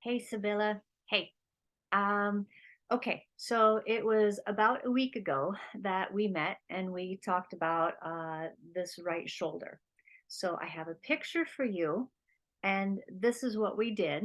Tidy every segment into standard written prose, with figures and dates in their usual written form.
Hey, Sibylla. Hey. Um, okay, so it was about a week ago that we met and we talked about this right shoulder. So I have a picture for you, and this is what we did.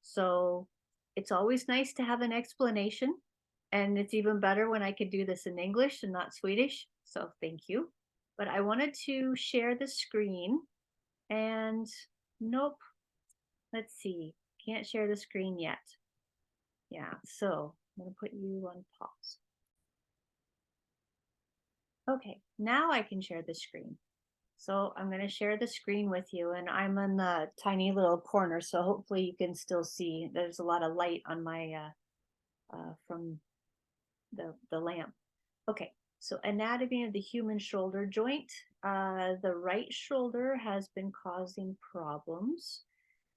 So it's always nice to have an explanation, and it's even better when I could do this in English and not Swedish. So thank you. But I wanted to share the screen, and nope, let's see, can't share the screen yet. Yeah, so I'm going to put you on pause. Okay, now I can share the screen. So I'm going to share the screen with you, and I'm in the tiny little corner, so hopefully you can still see. There's a lot of light on my from the lamp. Okay, so anatomy of the human shoulder joint. The right shoulder has been causing problems,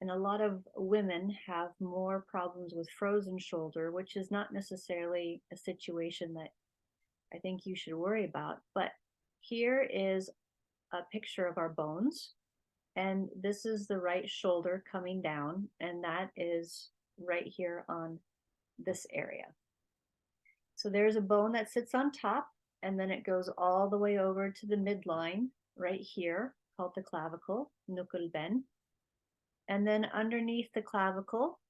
and a lot of women have more problems with frozen shoulder, which is not necessarily a situation that I think you should worry about. But here is a picture of our bones. And this is the right shoulder coming down. And that is right here on this area. So there's a bone that sits on top. And then it goes all the way over to the midline right here, called the clavicle, nukelben. And then underneath the clavicle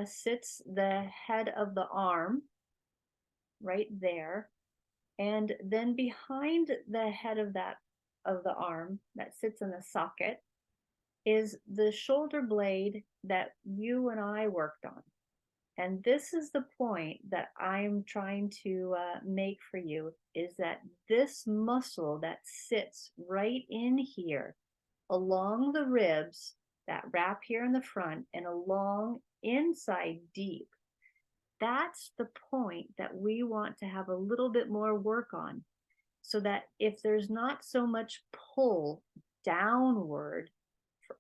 sits the head of the arm right there. And then behind the head of the arm that sits in the socket is the shoulder blade that you and I worked on. And this is the point that I'm trying to make for you, is that this muscle that sits right in here along the ribs that wrap here in the front and along inside deep, that's the point that we want to have a little bit more work on, so that if there's not so much pull downward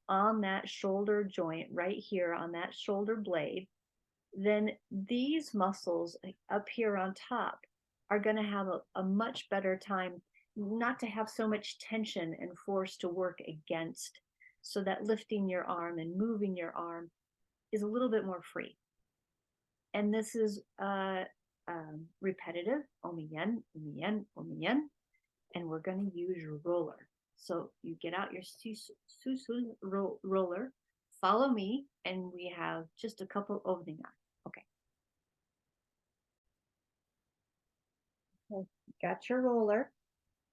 on that shoulder joint right here on that shoulder blade, then these muscles up here on top are going to have a much better time not to have so much tension and force to work against, so that lifting your arm and moving your arm is a little bit more free. And this is repetitive, omiyen, omiyen, omiyen, and we're going to use your roller. So you get out your susul roller, follow me, and we have just a couple openingar. Okay. Got your roller.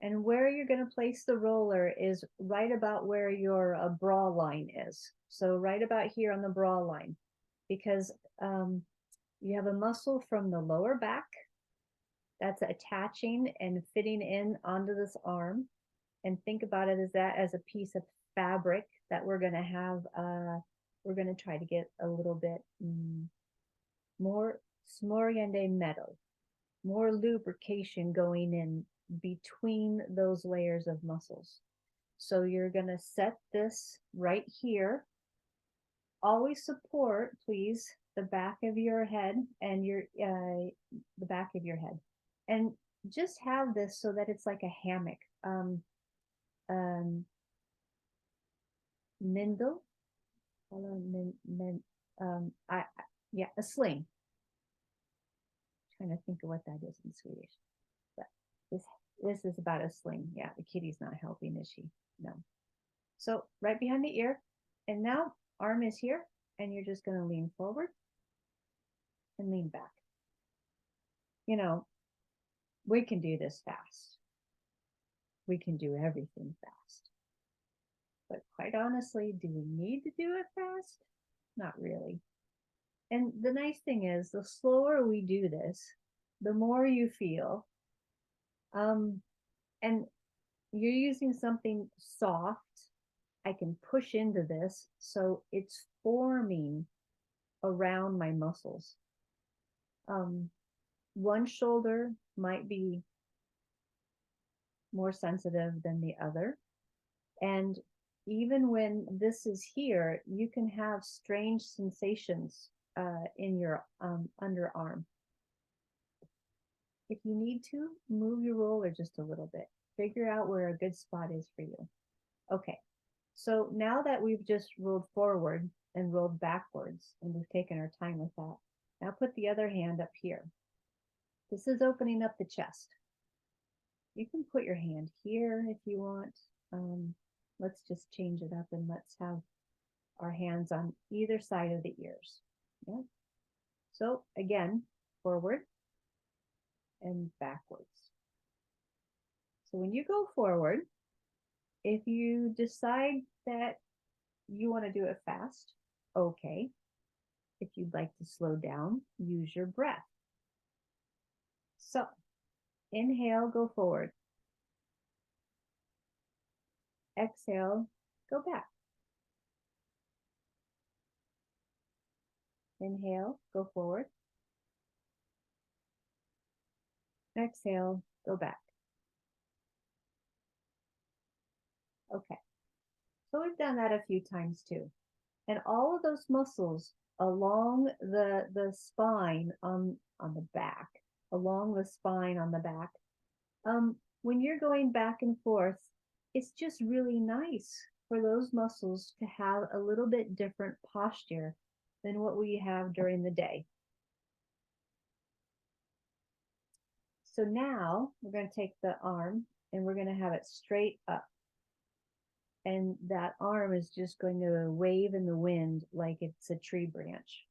And where you're going to place the roller is right about where your bra line is. So right about here on the bra line, because you have a muscle from the lower back that's attaching and fitting in onto this arm. And think about it as that as a piece of fabric that we're going to have, we're going to try to get a little bit more smorgande metal, more lubrication going in between those layers of muscles. So you're going to set this right here. Always support, please, the back of your head and the back of your head, and just have this so that it's like a hammock. Mindel, yeah, a sling. I'm trying to think of what that is in Swedish, but this is about a sling. Yeah, the kitty's not helping, is she? No. So right behind the ear, and now arm is here, and you're just going to lean forward and lean back. You know, we can do this fast. We can do everything fast. But quite honestly, do we need to do it fast? Not really. And the nice thing is, the slower we do this, the more you feel. And you're using something soft. I can push into this, so it's forming around my muscles. One shoulder might be more sensitive than the other. And even when this is here, you can have strange sensations in your underarm. If you need to, move your roller just a little bit. Figure out where a good spot is for you. Okay, So now that we've just rolled forward and rolled backwards, and we've taken our time with that, now put the other hand up here. This is opening up the chest. You can put your hand here if you want. Let's just change it up and let's have our hands on either side of the ears. Yeah. So again, forward and backwards. So when you go forward, if you decide that you want to do it fast, okay. If you'd like to slow down, use your breath. So inhale, go forward. Exhale, go back. Inhale, go forward. Exhale, go back. Okay, so we've done that a few times too. And all of those muscles along the spine on the back, along the spine on the back, when you're going back and forth, it's just really nice for those muscles to have a little bit different posture than what we have during the day. So now we're going to take the arm and we're going to have it straight up. And that arm is just going to wave in the wind like it's a tree branch.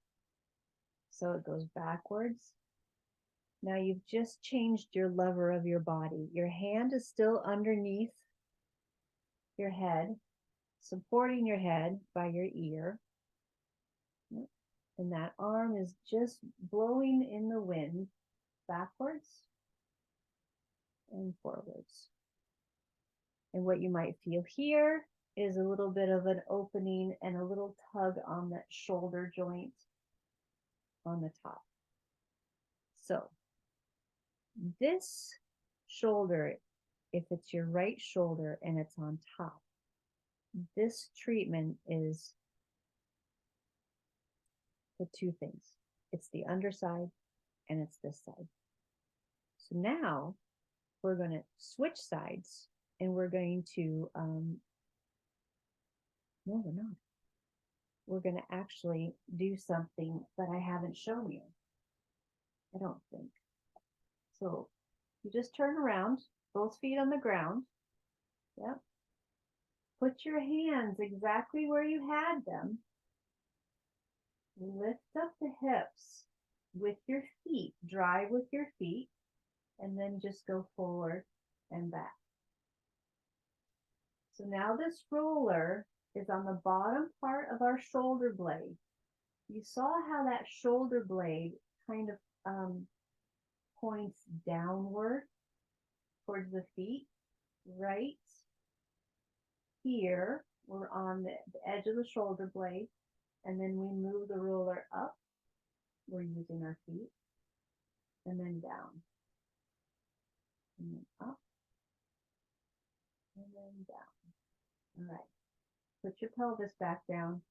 So it goes backwards. Now you've just changed your lever of your body. Your hand is still underneath your head, supporting your head by your ear. And that arm is just blowing in the wind backwards and forwards. And what you might feel here is a little bit of an opening and a little tug on that shoulder joint on the top. So this shoulder, if it's your right shoulder and it's on top, this treatment is the two things. It's the underside and it's this side. So now we're going to switch sides and we're going to, no, we're not. We're going to actually do something that I haven't shown you. I don't think. So you just turn around, both feet on the ground. Yep. Put your hands exactly where you had them. Lift up the hips with your feet, drive with your feet, and then just go forward and back. So now this roller is on the bottom part of our shoulder blade. You saw how that shoulder blade kind of points downward towards the feet, right? Here, we're on the edge of the shoulder blade, and then we move the roller up. We're using our feet, and then down, and then up, and then down. All right, put your pelvis back down,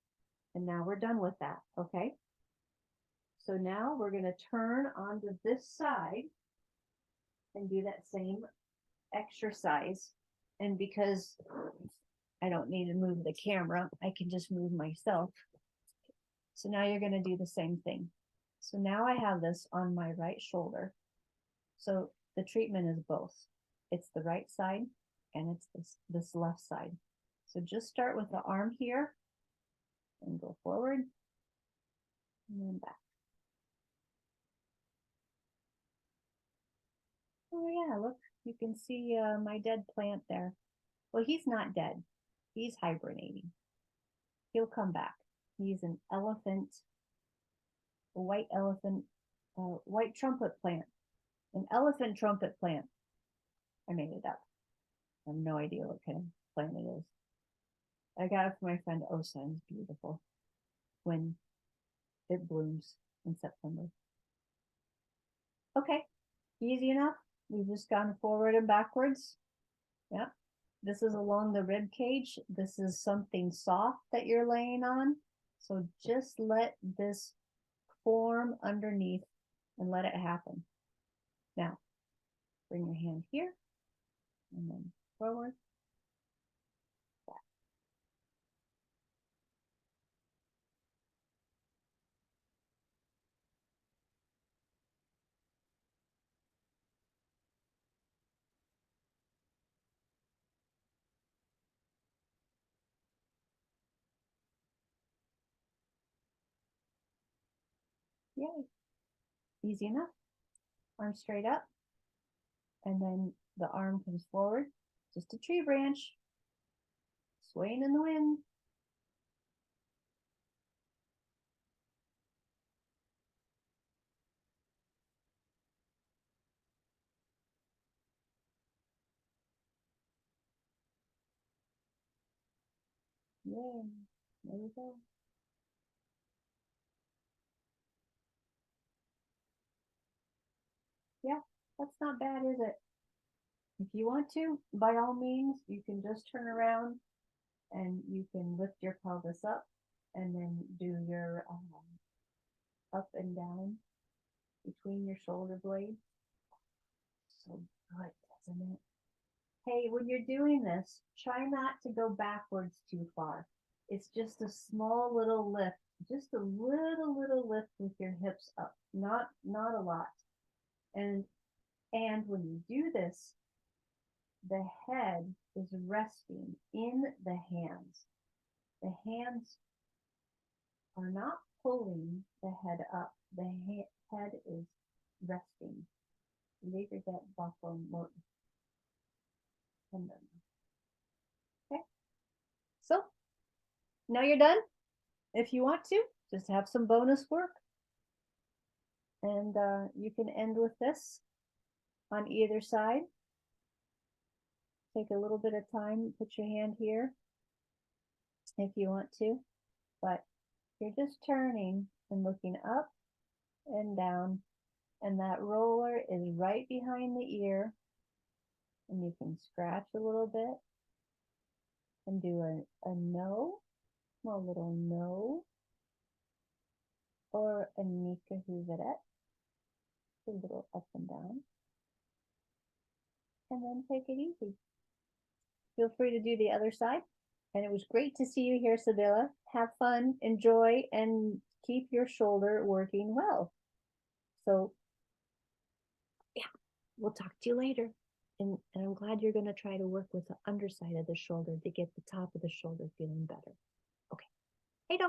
and now we're done with that, okay? So now we're going to turn onto this side and do that same exercise. And because I don't need to move the camera, I can just move myself. So now you're going to do the same thing. So now I have this on my right shoulder. So the treatment is both. It's the right side and it's this left side. So just start with the arm here and go forward and then back. Oh yeah, look, you can see my dead plant there. Well, he's not dead. He's hibernating. He'll come back. He's an elephant, a white elephant, white trumpet plant, an elephant trumpet plant. I made it up. I have no idea what kind of plant it is. I got it from my friend Osa, and it's beautiful when it blooms in September. Okay, easy enough. We've just gone forward and backwards. Yeah. This is along the rib cage. This is something soft that you're laying on. So just let this form underneath and let it happen. Now, bring your hand here and then forward, back. Yay. Easy enough. Arm straight up. And then the arm comes forward. Just a tree branch. Swaying in the wind. Yay. There we go. Yeah, that's not bad, is it? If you want to, by all means, you can just turn around and you can lift your pelvis up and then do your up and down between your shoulder blades. So good, doesn't it? Hey, when you're doing this, try not to go backwards too far. It's just a small little lift, just a little lift with your hips up, not a lot. And when you do this, the head is resting in the hands. The hands are not pulling the head up. The head is resting. Later that buckle more. Okay. So now you're done. If you want to, just have some bonus work. And you can end with this on either side. Take a little bit of time, put your hand here if you want to, but you're just turning and looking up and down, and that roller is right behind the ear, and you can scratch a little bit and do a no, small little no, or a Nika Huvaret, a little up and down, and then take it easy. Feel free to do the other side. And it was great to see you here, Sibylla. Have fun, enjoy, and keep your shoulder working well. So, yeah, we'll talk to you later. And I'm glad you're going to try to work with the underside of the shoulder to get the top of the shoulder feeling better. Okay. Hey, do.